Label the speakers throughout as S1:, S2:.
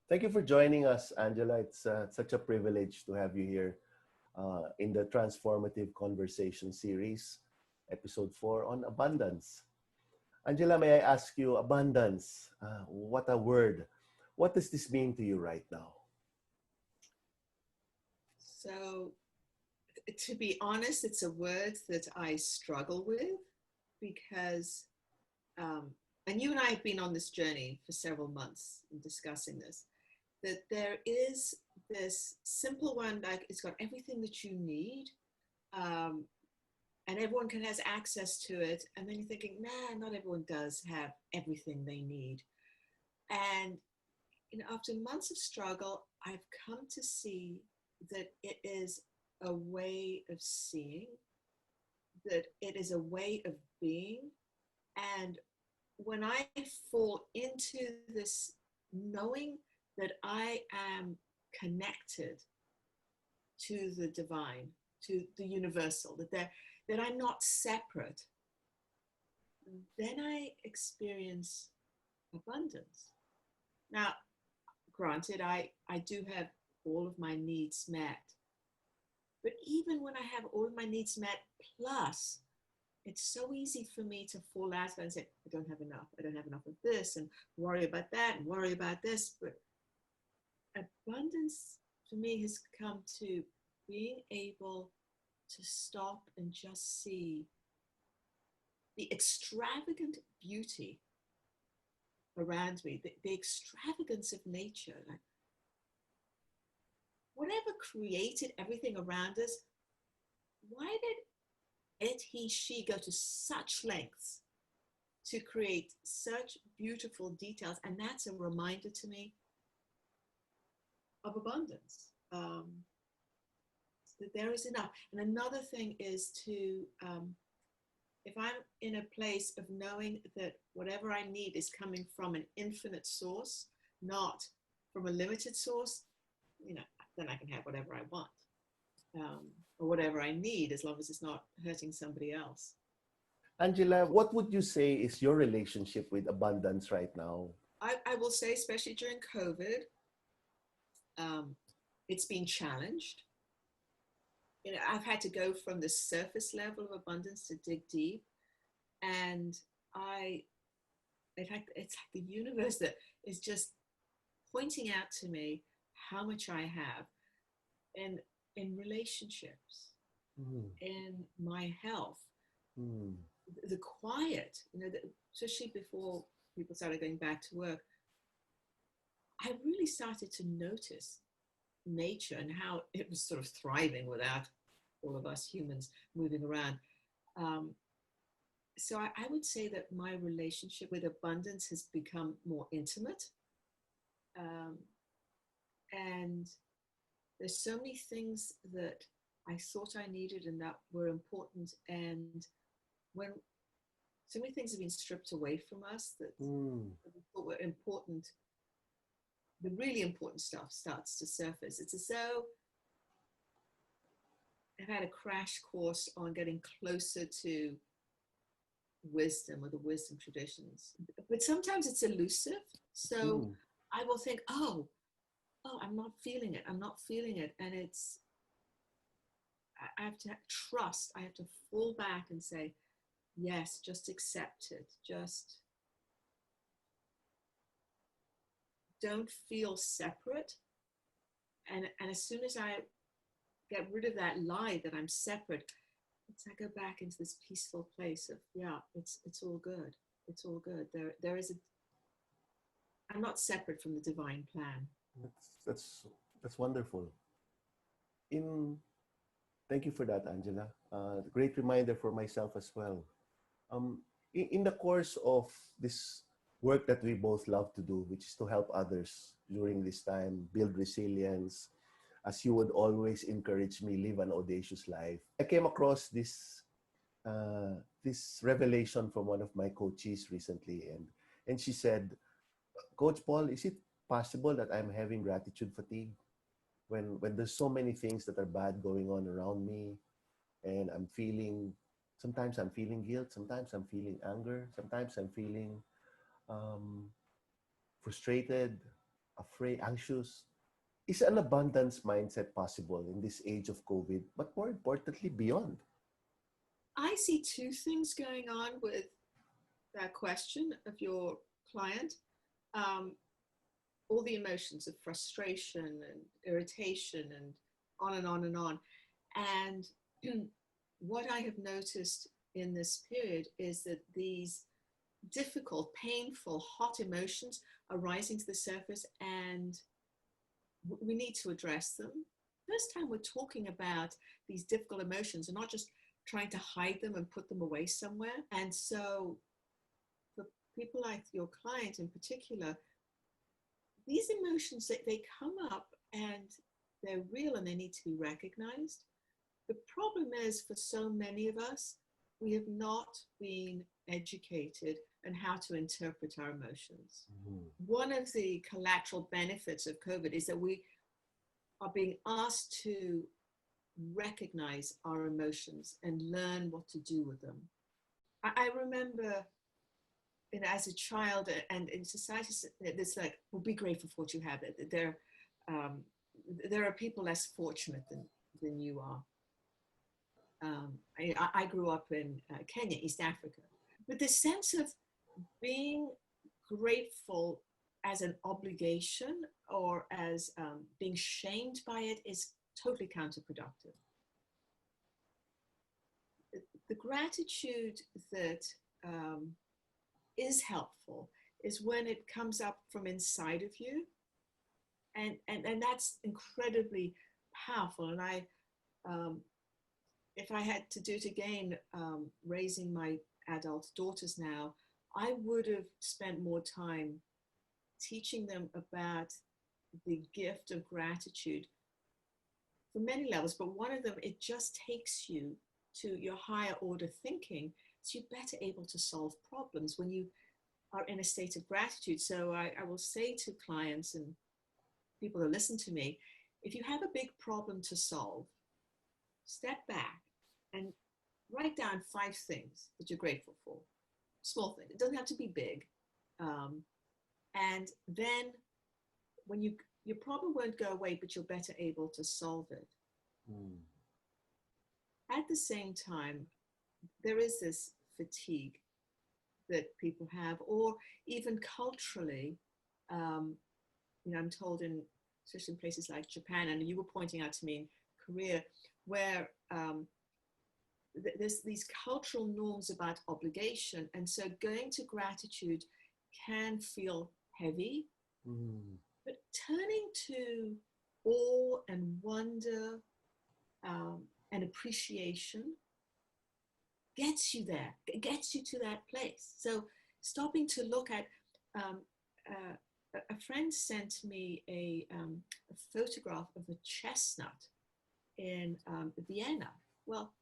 S1: Thank you for joining us, Angela. It's such a privilege to have you here in the Transformative Conversation series, episode 4 on abundance. Angela, may I ask you, abundance, what a word. What does this mean to you right now?
S2: So, to be honest, it's a word that I struggle with because, um, and you and I have been on this journey for several months in discussing this, that there is this simple one, like it's got everything that you need, um, and everyone can has access to it. And then you're thinking, nah, not everyone does have everything they need. And after months of struggle, I've come to see that it is a way of seeing, that it is a way of being. And when I fall into this knowing that I am connected to the divine, to the universal, that I'm not separate, then I experience abundance. Now, granted, I do have all of my needs met. But even when I have all of my needs met, plus, it's so easy for me to fall out and say, I don't have enough. I don't have enough of this, and worry about that, and worry about this. But abundance for me has come to being able to stop and just see the extravagant beauty around me, the extravagance of nature. Like, whatever created everything around us, why did he, she go to such lengths to create such beautiful details? And that's a reminder to me of abundance, that there is enough. And another thing is to, if I'm in a place of knowing that whatever I need is coming from an infinite source, not from a limited source, then I can have whatever I want, or whatever I need, as long as it's not hurting somebody else.
S1: Angela, what would you say is your relationship with abundance right now?
S2: I will say, especially during COVID, um, it's been challenged. I've had to go from the surface level of abundance to dig deep. And I, in fact, it's like the universe that is just pointing out to me how much I have in relationships,
S1: Mm,
S2: in my health,
S1: mm,
S2: the quiet, especially before people started going back to work, I really started to notice nature and how it was sort of thriving without all of us humans moving around. Um, so I would say that my relationship with abundance has become more intimate. Um, and there's so many things that I thought I needed and that were important. And when so many things have been stripped away from us that
S1: mm.
S2: we thought were important, the really important stuff starts to surface. It's as though I've had a crash course on getting closer to wisdom or the wisdom traditions. But sometimes it's elusive. So
S1: Mm.
S2: I will think, oh, I'm not feeling it. I'm not feeling it. And I have to trust. I have to fall back and say, yes, just accept it. Just don't feel separate. And as soon as I get rid of that lie that I'm separate, I go back into this peaceful place of, yeah, it's all good. It's all good. There is a, I'm not separate from the divine plan.
S1: That's, that's, that's wonderful. In Thank you for that, Angela. Great reminder for myself as well. In the course of this work that we both love to do, which is to help others during this time, build resilience, as you would always encourage me, live an audacious life. I came across this revelation from one of my coaches recently, and she said, "Coach Paul, is it possible that I'm having gratitude fatigue when there's so many things that are bad going on around me, and sometimes I'm feeling guilt, sometimes I'm feeling anger, sometimes I'm feeling um, frustrated. afraid, anxious. Is an abundance mindset possible in this age of COVID, but more importantly, beyond?
S2: I see two things going on with that question of your client. Um, all the emotions of frustration and irritation and on and on and on. And what I have noticed in this period is that these difficult, painful, hot emotions are rising to the surface, and we need to address them. First time we're talking about these difficult emotions and not just trying to hide them and put them away somewhere. And so for people like your client in particular, these emotions, they come up and they're real and they need to be recognized. The problem is, for so many of us, we have not been educated on how to interpret our emotions. Mm-hmm. One of the collateral benefits of COVID is that we are being asked to recognize our emotions and learn what to do with them. I remember, as a child and in society, it's like, well, be grateful for what you have. There are people less fortunate than you are. I grew up in Kenya, East Africa. But the sense of being grateful as an obligation or as being shamed by it is totally counterproductive. The gratitude that is helpful is when it comes up from inside of you. And that's incredibly powerful. And if I had to do it again, raising my adult daughters now, I would have spent more time teaching them about the gift of gratitude for many levels. But one of them, it just takes you to your higher order thinking, so you're better able to solve problems when you are in a state of gratitude. So I will say to clients and people who listen to me, if you have a big problem to solve, step back and write down 5 things that you're grateful for. Small things. It doesn't have to be big. And then when your problem won't go away, but you're better able to solve it. Mm. At the same time, there is this fatigue that people have, or even culturally, I'm told especially in places like Japan, and you were pointing out to me in Korea, where there's these cultural norms about obligation. And so going to gratitude can feel heavy, but turning to awe and wonder and appreciation gets you there, gets you to that place. So stopping to look at, a friend sent me a photograph of a chestnut in Vienna. Well,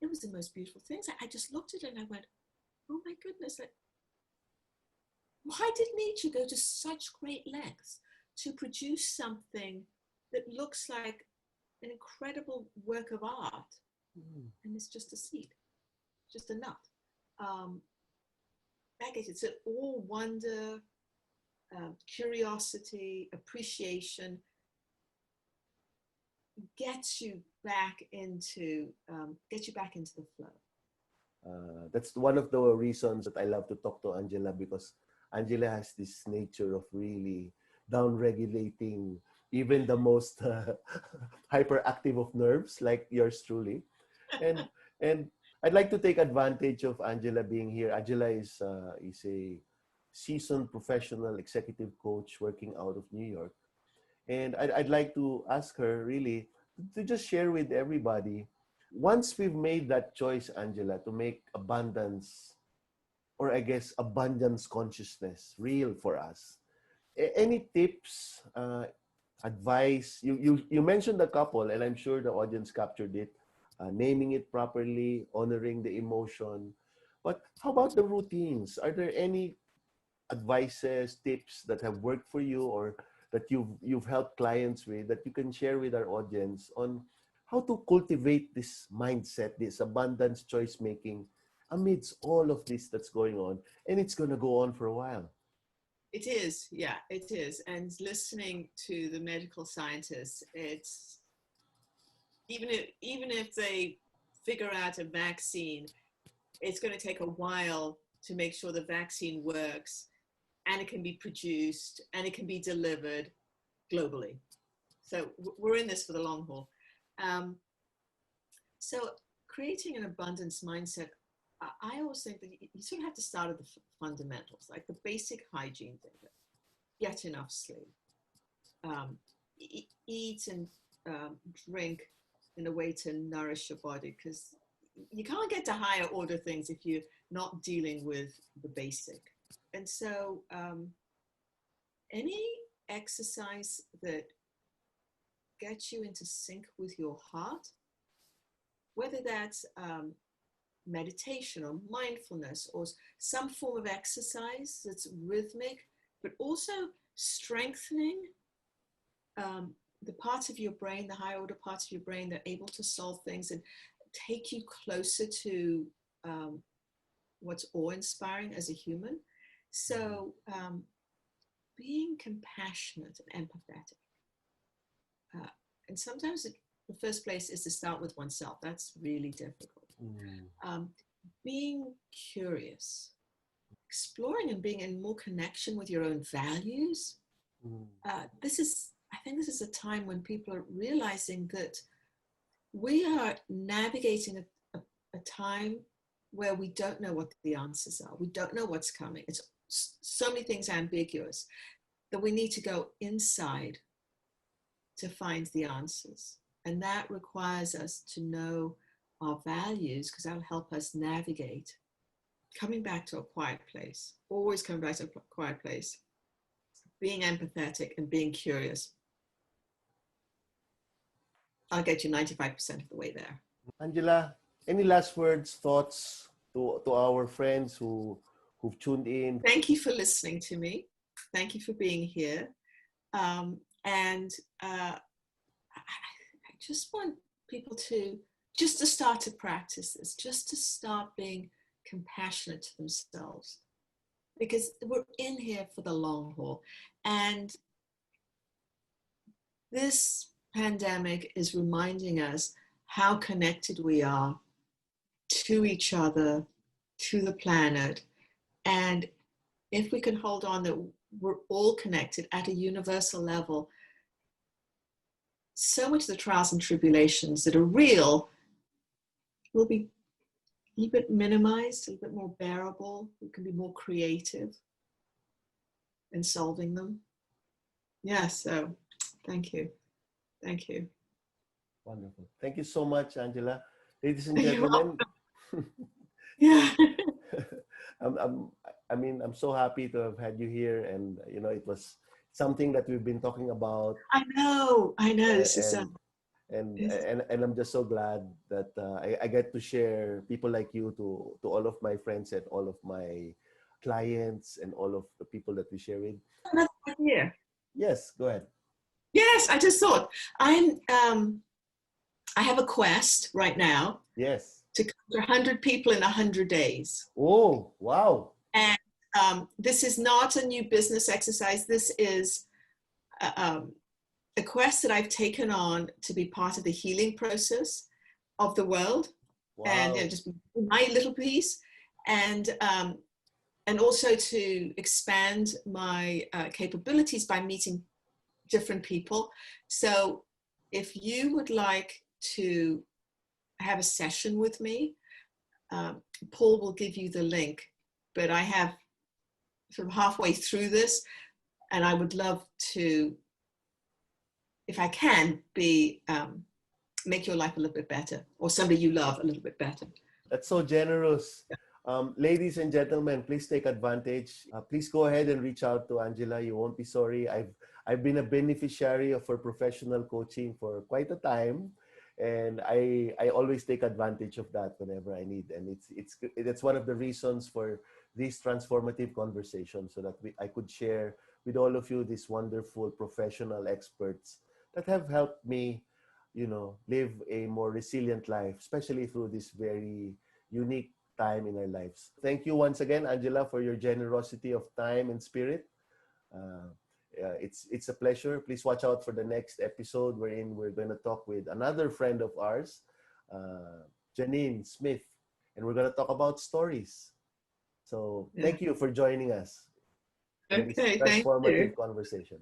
S2: it was the most beautiful thing. I just looked at it and I went, oh my goodness, why did nature go to such great lengths to produce something that looks like an incredible work of art? And it's just a seed, just a nut. It's all wonder, curiosity, appreciation gets you back into the flow.
S1: That's one of the reasons that I love to talk to Angela, because Angela has this nature of really down-regulating even the most hyperactive of nerves, like yours truly. And I'd like to take advantage of Angela being here. Angela is a seasoned professional executive coach working out of New York. And I'd like to ask her really to just share with everybody, once we've made that choice, Angela, to make abundance, or I guess abundance consciousness real for us, any tips, advice? You mentioned a couple, and I'm sure the audience captured it. Naming it properly, honoring the emotion. But how about the routines? Are there any advices, tips that have worked for you, or that you've helped clients with, that you can share with our audience on how to cultivate this mindset, this abundance choice making amidst all of this that's going on, and it's going to go on for a while?
S2: It is, yeah, it is. And listening to the medical scientists, it's even if they figure out a vaccine, it's going to take a while to make sure the vaccine works and it can be produced and it can be delivered globally. So we're in this for the long haul. Um, so creating an abundance mindset, I always think that you sort of have to start at the fundamentals, like the basic hygiene thing. Get enough sleep, eat and drink in a way to nourish your body, because you can't get to higher order things if you're not dealing with the basic. And so any exercise that gets you into sync with your heart, whether that's meditation or mindfulness or some form of exercise that's rhythmic, but also strengthening the parts of your brain, the higher order parts of your brain that are able to solve things and take you closer to what's awe-inspiring as a human. So being compassionate and empathetic. And sometimes the first place is to start with oneself. That's really difficult. Being curious, exploring and being in more connection with your own values. I think this is a time when people are realizing that we are navigating a time where we don't know what the answers are. We don't know what's coming. It's so many things ambiguous that we need to go inside to find the answers. And that requires us to know our values, because that'll help us navigate coming back to a quiet place, always coming back to a quiet place, being empathetic and being curious. I'll get you 95% of the way there.
S1: Angela, any last words, thoughts to our friends who've tuned in?
S2: Thank you for listening to me. Thank you for being here. And I just want people to start to practice this, just to start being compassionate to themselves, because we're in here for the long haul. And this pandemic is reminding us how connected we are to each other, to the planet. And if we can hold on that we're all connected at a universal level, so much of the trials and tribulations that are real will be a little bit minimized, a little bit more bearable. We can be more creative in solving them. Yeah, so thank you. Thank you.
S1: Wonderful. Thank you so much, Angela. Ladies and gentlemen.
S2: Yeah.
S1: I'm so happy to have had you here, and it was something that we've been talking about.
S2: I know.
S1: And I'm just so glad that I get to share people like you to all of my friends and all of my clients and all of the people that we share with.
S2: Another idea.
S1: Yes, go ahead.
S2: Yes, I just thought I have a quest right now.
S1: Yes.
S2: To cover 100 people in 100 days.
S1: Oh, wow.
S2: And this is not a new business exercise. This is a quest that I've taken on to be part of the healing process of the world. Wow. And just my little piece. And also to expand my capabilities by meeting different people. So if you would like to have a session with me, Paul will give you the link, but I have sort of halfway through this, and I would love to, if I can, make your life a little bit better, or somebody you love a little bit better.
S1: That's so generous. Ladies and gentlemen, please take advantage. Please go ahead and reach out to Angela. You won't be sorry. I've been a beneficiary of her professional coaching for quite a time, and I always take advantage of that whenever I need. And it's one of the reasons for this transformative conversation, so that I could share with all of you these wonderful professional experts that have helped me, live a more resilient life, especially through this very unique time in our lives. Thank you once again, Angela, for your generosity of time and spirit. It's a pleasure. Please watch out for the next episode wherein we're going to talk with another friend of ours, Janine Smith, and we're going to talk about stories. So
S2: Yeah.
S1: thank you for joining us in this
S2: Okay, thank you.
S1: transformative conversation.